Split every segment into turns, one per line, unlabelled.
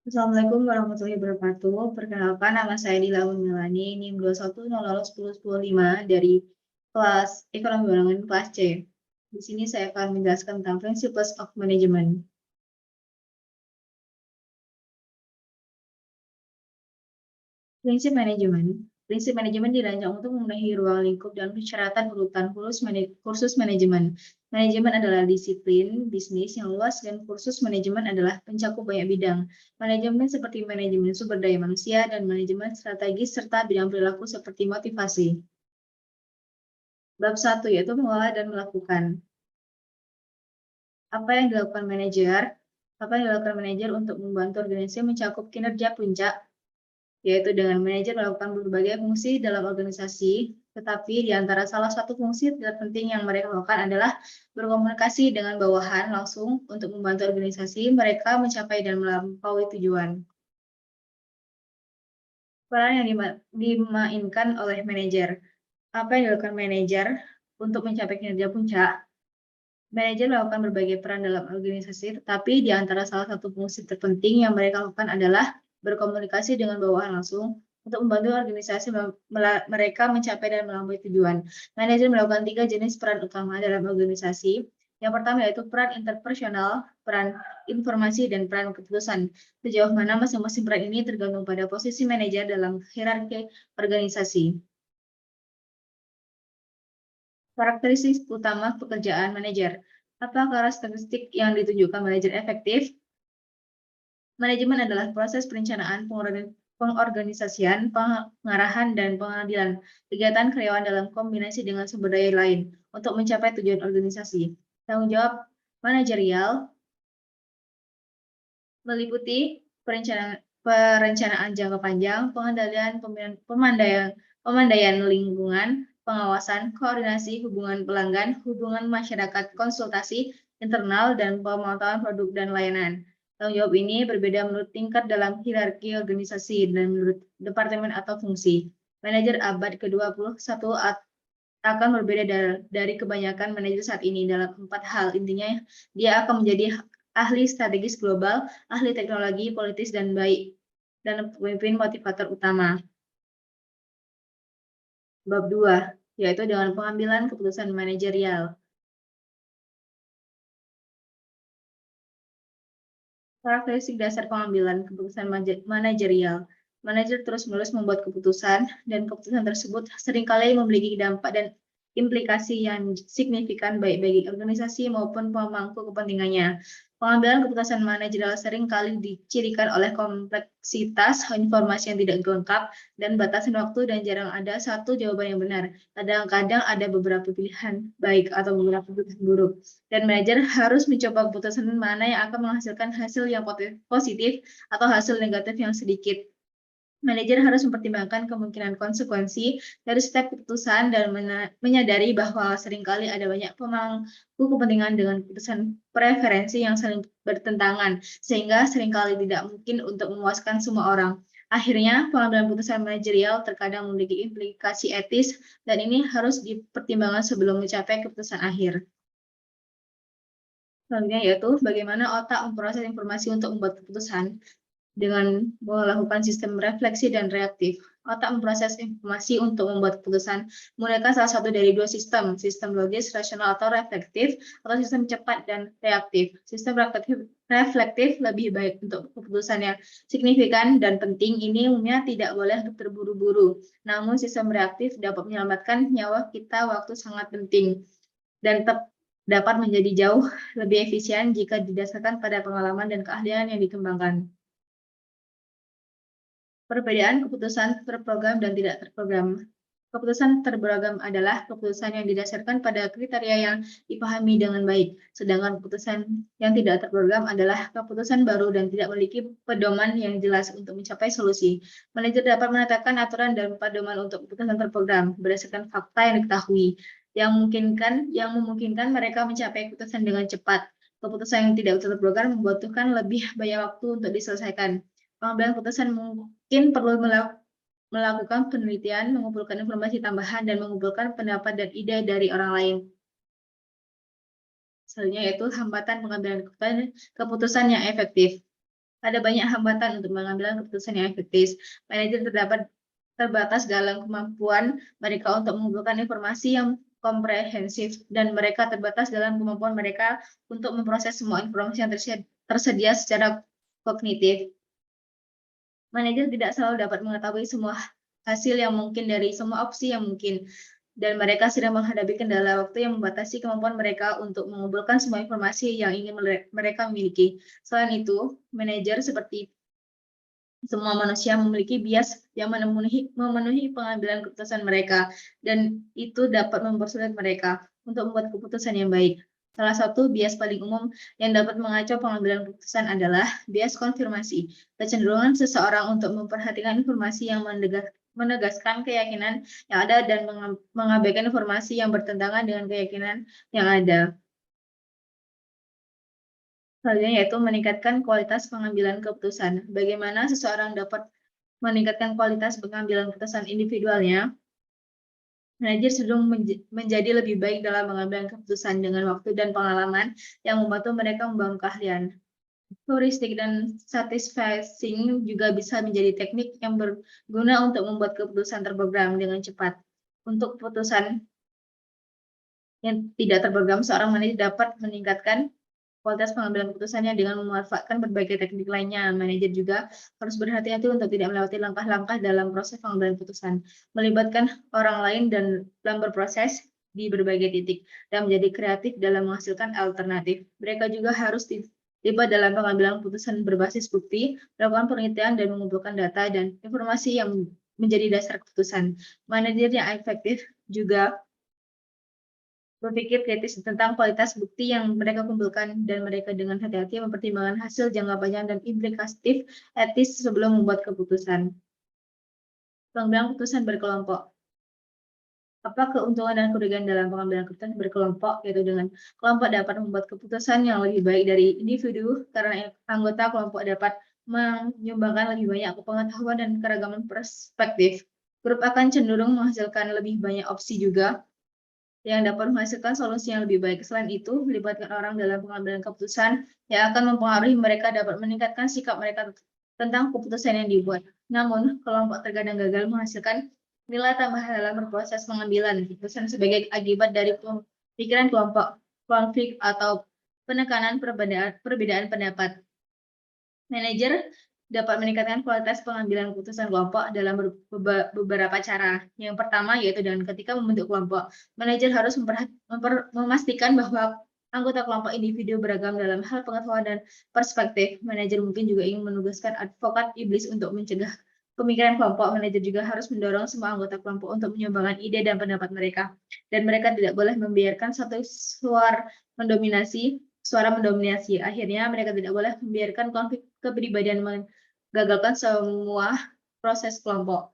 Assalamualaikum warahmatullahi wabarakatuh. Perkenalkan, nama saya Dila Milani, NIM 2100101005 dari kelas Ekonomi Keuangan kelas C. Di sini saya akan menjelaskan tentang Principles of Management. Prinsip manajemen. Prinsip manajemen dirancang untuk memenuhi ruang lingkup dan persyaratan urutan kursus manajemen. Manajemen adalah disiplin bisnis yang luas dan kursus manajemen adalah pencakup banyak bidang. Manajemen seperti manajemen sumber daya manusia dan manajemen strategis serta bidang perilaku seperti motivasi. Bab 1 yaitu mengolah dan melakukan. Apa yang dilakukan manajer? Apa yang dilakukan manajer untuk membantu organisasi mencakup kinerja puncak, yaitu dengan manajer melakukan berbagai fungsi dalam organisasi, tetapi di antara salah satu fungsi terpenting yang mereka lakukan adalah berkomunikasi dengan bawahan langsung untuk membantu organisasi mereka mencapai dan melampaui tujuan. Peran yang dimainkan oleh manajer. Apa yang dilakukan manajer untuk mencapai kinerja puncak? Manajer melakukan berbagai peran dalam organisasi, tetapi di antara salah satu fungsi terpenting yang mereka lakukan adalah berkomunikasi dengan bawahan langsung untuk membantu organisasi mereka mencapai dan melampaui tujuan. Manajer melakukan 3 jenis peran utama dalam organisasi. Yang pertama yaitu peran interpersonal, peran informasi, dan peran keputusan. Sejauh mana masing-masing peran ini tergantung pada posisi manajer dalam hierarki organisasi. Karakteristik utama pekerjaan manajer. Apa karakteristik yang ditunjukkan manajer efektif? Manajemen adalah proses perencanaan, pengorganisasian, pengarahan, dan pengadilan kegiatan karyawan dalam kombinasi dengan sumber daya lain untuk mencapai tujuan organisasi. Tanggung jawab manajerial meliputi perencanaan jangka panjang, pengendalian pemandaian lingkungan, pengawasan, koordinasi, hubungan pelanggan, hubungan masyarakat, konsultasi internal, dan pemantauan produk dan layanan. Tanggung jawab ini berbeda menurut tingkat dalam hierarki organisasi dan menurut departemen atau fungsi. Manajer abad ke-21 akan berbeda dari kebanyakan manajer saat ini dalam 4 hal. Intinya, dia akan menjadi ahli strategis global, ahli teknologi, politis, dan pemimpin motivator utama. Bab 2, yaitu dengan pengambilan keputusan manajerial. Karakteristik dasar pengambilan keputusan manajerial. Manajer terus-menerus membuat keputusan, dan keputusan tersebut seringkali memiliki dampak dan implikasi yang signifikan baik bagi organisasi maupun pemangku kepentingannya. Pengambilan keputusan manajerial seringkali dicirikan oleh kompleksitas informasi yang tidak lengkap dan batasan waktu, dan jarang ada satu jawaban yang benar. Kadang-kadang ada beberapa pilihan baik atau beberapa pilihan buruk, dan manajer harus mencoba keputusan mana yang akan menghasilkan hasil yang positif atau hasil negatif yang sedikit. Manajer harus mempertimbangkan kemungkinan konsekuensi dari setiap keputusan dan menyadari bahwa seringkali ada banyak pemangku kepentingan dengan keputusan preferensi yang saling bertentangan, sehingga seringkali tidak mungkin untuk memuaskan semua orang. Akhirnya, pengambilan keputusan manajerial terkadang memiliki implikasi etis, dan ini harus dipertimbangkan sebelum mencapai keputusan akhir. Selanjutnya yaitu bagaimana otak memproses informasi untuk membuat keputusan. Dengan melakukan sistem refleksi dan reaktif, otak memproses informasi untuk membuat keputusan menggunakan salah satu dari dua sistem, sistem logis, rasional, atau reflektif, atau sistem cepat dan reaktif. Sistem reflektif lebih baik untuk keputusan yang signifikan dan penting. Ini umumnya tidak boleh terburu-buru. Namun sistem reaktif dapat menyelamatkan nyawa kita waktu sangat penting dan dapat menjadi jauh lebih efisien jika didasarkan pada pengalaman dan keahlian yang dikembangkan. Perbedaan keputusan terprogram dan tidak terprogram. Keputusan terprogram adalah keputusan yang didasarkan pada kriteria yang dipahami dengan baik, sedangkan keputusan yang tidak terprogram adalah keputusan baru dan tidak memiliki pedoman yang jelas untuk mencapai solusi. Manajer dapat menetapkan aturan dan pedoman untuk keputusan terprogram berdasarkan fakta yang diketahui, yang memungkinkan mereka mencapai keputusan dengan cepat. Keputusan yang tidak terprogram membutuhkan lebih banyak waktu untuk diselesaikan. Pengambilan keputusan mungkin perlu melakukan penelitian, mengumpulkan informasi tambahan, dan mengumpulkan pendapat dan ide dari orang lain. Selanjutnya yaitu hambatan pengambilan keputusan yang efektif. Ada banyak hambatan untuk mengambil keputusan yang efektif. Manajer terbatas dalam kemampuan mereka untuk mengumpulkan informasi yang komprehensif, dan mereka terbatas dalam kemampuan mereka untuk memproses semua informasi yang tersedia secara kognitif. Manajer tidak selalu dapat mengetahui semua hasil yang mungkin dari semua opsi yang mungkin, dan mereka sedang menghadapi kendala waktu yang membatasi kemampuan mereka untuk mengumpulkan semua informasi yang ingin mereka miliki. Selain itu, manajer seperti semua manusia memiliki bias yang memenuhi pengambilan keputusan mereka, dan itu dapat mempersulit mereka untuk membuat keputusan yang baik. Salah satu bias paling umum yang dapat mengacau pengambilan keputusan adalah bias konfirmasi. Kecenderungan seseorang untuk memperhatikan informasi yang menegaskan keyakinan yang ada dan mengabaikan informasi yang bertentangan dengan keyakinan yang ada. Selanjutnya yaitu meningkatkan kualitas pengambilan keputusan. Bagaimana seseorang dapat meningkatkan kualitas pengambilan keputusan individualnya? Manajer cenderung menjadi lebih baik dalam mengambil keputusan dengan waktu dan pengalaman yang membantu mereka membangun keahlian. Heuristik dan satisficing juga bisa menjadi teknik yang berguna untuk membuat keputusan terprogram dengan cepat. Untuk keputusan yang tidak terprogram, seorang manajer dapat meningkatkan kualitas pengambilan keputusannya dengan memanfaatkan berbagai teknik lainnya. Manajer juga harus berhati-hati untuk tidak melewati langkah-langkah dalam proses pengambilan keputusan, melibatkan orang lain dan dalam berproses di berbagai titik, dan menjadi kreatif dalam menghasilkan alternatif. Mereka juga harus terlibat dalam pengambilan keputusan berbasis bukti, melakukan penelitian, dan mengumpulkan data dan informasi yang menjadi dasar keputusan. Manajer yang efektif juga berpikir kritis tentang kualitas bukti yang mereka kumpulkan, dan mereka dengan hati-hati mempertimbangkan hasil jangka panjang dan implikatif etis sebelum membuat keputusan. Pengambilan keputusan berkelompok. Apa keuntungan dan kerugian dalam pengambilan keputusan berkelompok? Yaitu dengan kelompok dapat membuat keputusan yang lebih baik dari individu, karena anggota kelompok dapat menyumbangkan lebih banyak pengetahuan dan keragaman perspektif. Grup akan cenderung menghasilkan lebih banyak opsi juga, yang dapat menghasilkan solusi yang lebih baik. Selain itu, melibatkan orang dalam pengambilan keputusan yang akan mempengaruhi mereka dapat meningkatkan sikap mereka tentang keputusan yang dibuat. Namun, kelompok terkadang gagal menghasilkan nilai tambahan dalam berproses pengambilan keputusan sebagai akibat dari pikiran kelompok, konflik, atau penekanan perbedaan pendapat. Manajer dapat meningkatkan kualitas pengambilan keputusan kelompok dalam beberapa cara. Yang pertama yaitu dengan ketika membentuk kelompok, manajer harus memastikan bahwa anggota kelompok individu beragam dalam hal pengetahuan dan perspektif. Manajer mungkin juga ingin menugaskan advokat iblis untuk mencegah pemikiran kelompok. Manajer juga harus mendorong semua anggota kelompok untuk menyumbangkan ide dan pendapat mereka, dan mereka tidak boleh membiarkan satu suara mendominasi. Akhirnya, mereka tidak boleh membiarkan konflik kepribadian menggagalkan semua proses kelompok.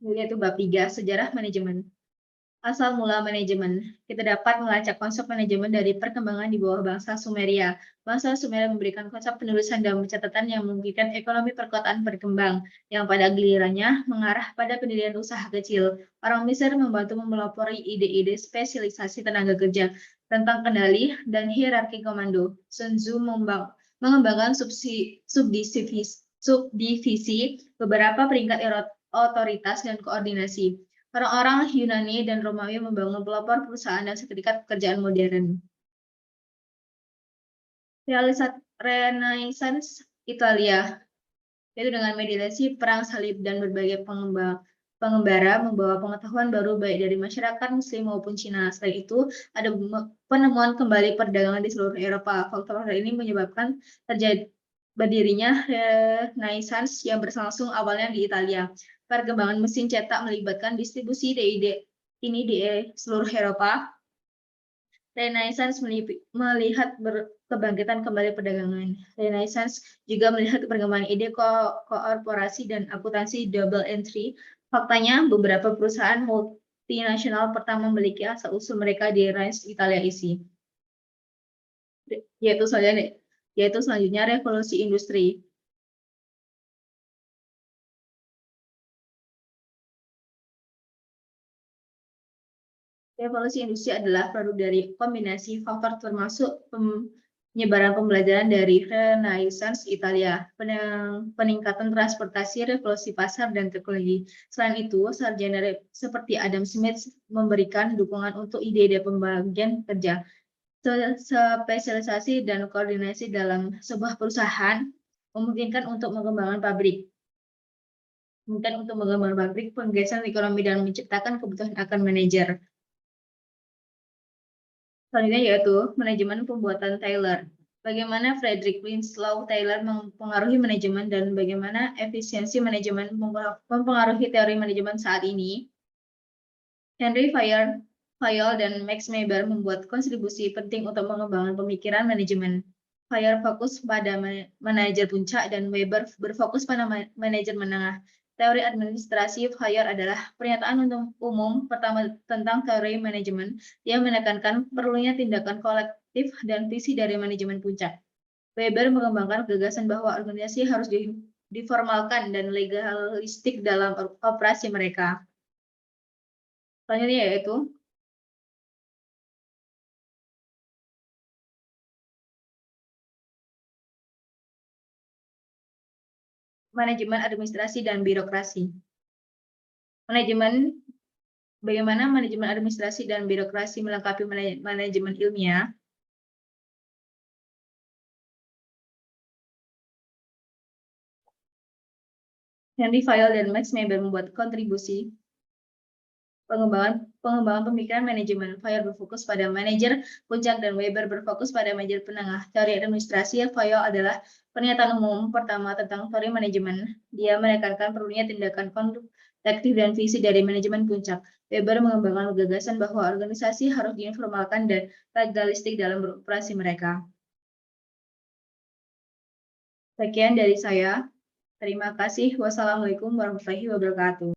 Yaitu bab 3, sejarah manajemen. Asal mula manajemen. Kita dapat melacak konsep manajemen dari perkembangan di bawah bangsa Sumeria. Bangsa Sumeria memberikan konsep penulisan dan pencatatan yang memungkinkan ekonomi perkotaan berkembang, yang pada gilirannya mengarah pada pendirian usaha kecil. Orang Mesir membantu memelopori ide-ide spesialisasi tenaga kerja tentang kendali dan hierarki komando. Sun Tzu mengembangkan subdivisi beberapa peringkat otoritas dan koordinasi. Orang-orang Yunani dan Romawi membangun pelopor perusahaan dan seketika pekerjaan modern. Renaissance Italia, yaitu dengan mediasi perang salib dan berbagai pengembara membawa pengetahuan baru baik dari masyarakat Muslim maupun Cina. Selain itu, ada penemuan kembali perdagangan di seluruh Eropa. Faktor ini menyebabkan berdirinya Renaissance yang berlangsung awalnya di Italia. Perkembangan mesin cetak melibatkan distribusi ide ini di seluruh Eropa. Renaissance melihat kebangkitan kembali perdagangan. Renaissance juga melihat perkembangan ide korporasi dan akuntansi double entry. Faktanya, beberapa perusahaan multinasional pertama memiliki asal-usul mereka di Reims, Italia isi. Yaitu selanjutnya revolusi industri. Revolusi industri adalah produk dari kombinasi faktor termasuk penyebaran pembelajaran dari Renaissance Italia, peningkatan transportasi, revolusi pasar, dan teknologi. Selain itu, sarjana seperti Adam Smith memberikan dukungan untuk ide-ide pembagian kerja, spesialisasi, dan koordinasi dalam sebuah perusahaan, memungkinkan untuk mengembangkan pabrik, penggeser ekonomi, dan menciptakan kebutuhan akan manajer. Selanjutnya yaitu manajemen pembuatan Taylor. Bagaimana Frederick Winslow Taylor mempengaruhi manajemen dan bagaimana efisiensi manajemen mempengaruhi teori manajemen saat ini. Henry Fayol dan Max Weber membuat kontribusi penting untuk mengembangkan pemikiran manajemen. Fayol fokus pada manajer puncak dan Weber berfokus pada manajer menengah. Teori administrasi Fayol adalah pernyataan umum pertama tentang teori manajemen. Dia menekankan perlunya tindakan kolektif dan visi dari manajemen puncak. Weber mengembangkan gagasan bahwa organisasi harus diformalkan dan legalistik dalam operasi mereka. Selanjutnya yaitu manajemen administrasi dan birokrasi. Bagaimana manajemen administrasi dan birokrasi melengkapi manajemen ilmiah? Henry Fayol dan Max Weber membuat kontribusi pengembangan pemikiran manajemen. Fayol berfokus pada manajer puncak dan Weber berfokus pada manajer penengah. Teori administrasi Fayol adalah pernyataan umum pertama tentang teori manajemen. Dia menekankan perlunya tindakan kolektif dan visi dari manajemen puncak. Weber mengembangkan gagasan bahwa organisasi harus diinformalkan dan legalistik dalam beroperasi mereka. Sekian dari saya. Terima kasih. Wassalamualaikum warahmatullahi wabarakatuh.